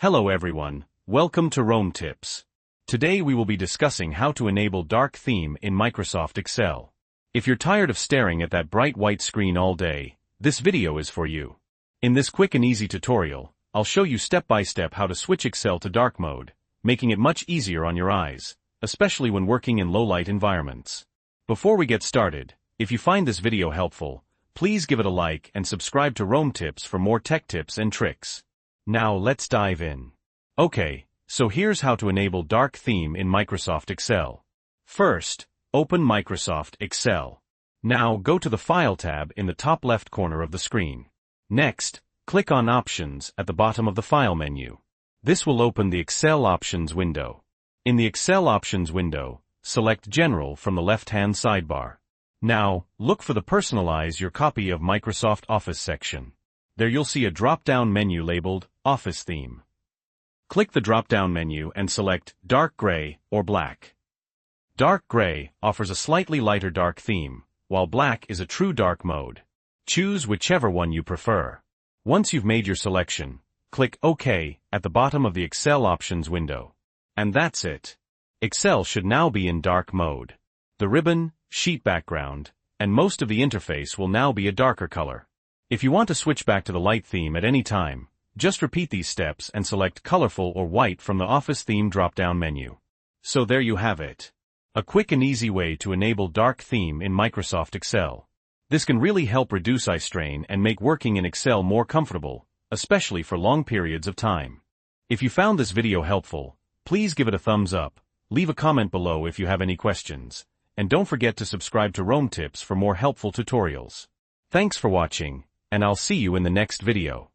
Hello everyone, welcome to Rome Tips. Today we will be discussing how to enable dark theme in Microsoft Excel. If you're tired of staring at that bright white screen all day, this video is for you. In this quick and easy tutorial, I'll show you step by step how to switch Excel to dark mode, making it much easier on your eyes, especially when working in low-light environments. Before we get started, if you find this video helpful, please give it a like and subscribe to Rome Tips for more tech tips and tricks. Now let's dive in. Okay, so here's how to enable dark theme in Microsoft Excel. First, open Microsoft Excel. Now go to the File tab in the top left corner of the screen. Next, click on Options at the bottom of the File menu. This will open the Excel Options window. In the Excel Options window, select General from the left-hand sidebar. Now, look for the Personalize your copy of Microsoft Office section. There you'll see a drop-down menu labeled Office Theme. Click the drop-down menu and select Dark Gray or Black. Dark Gray offers a slightly lighter dark theme, while Black is a true dark mode. Choose whichever one you prefer. Once you've made your selection, click OK at the bottom of the Excel Options window. And that's it. Excel should now be in dark mode. The ribbon, sheet background, and most of the interface will now be a darker color. If you want to switch back to the light theme at any time, just repeat these steps and select colorful or white from the Office Theme drop-down menu. So there you have it. A quick and easy way to enable dark theme in Microsoft Excel. This can really help reduce eye strain and make working in Excel more comfortable, especially for long periods of time. If you found this video helpful, please give it a thumbs up, leave a comment below if you have any questions, and don't forget to subscribe to Rome Tips for more helpful tutorials. Thanks for watching, and I'll see you in the next video.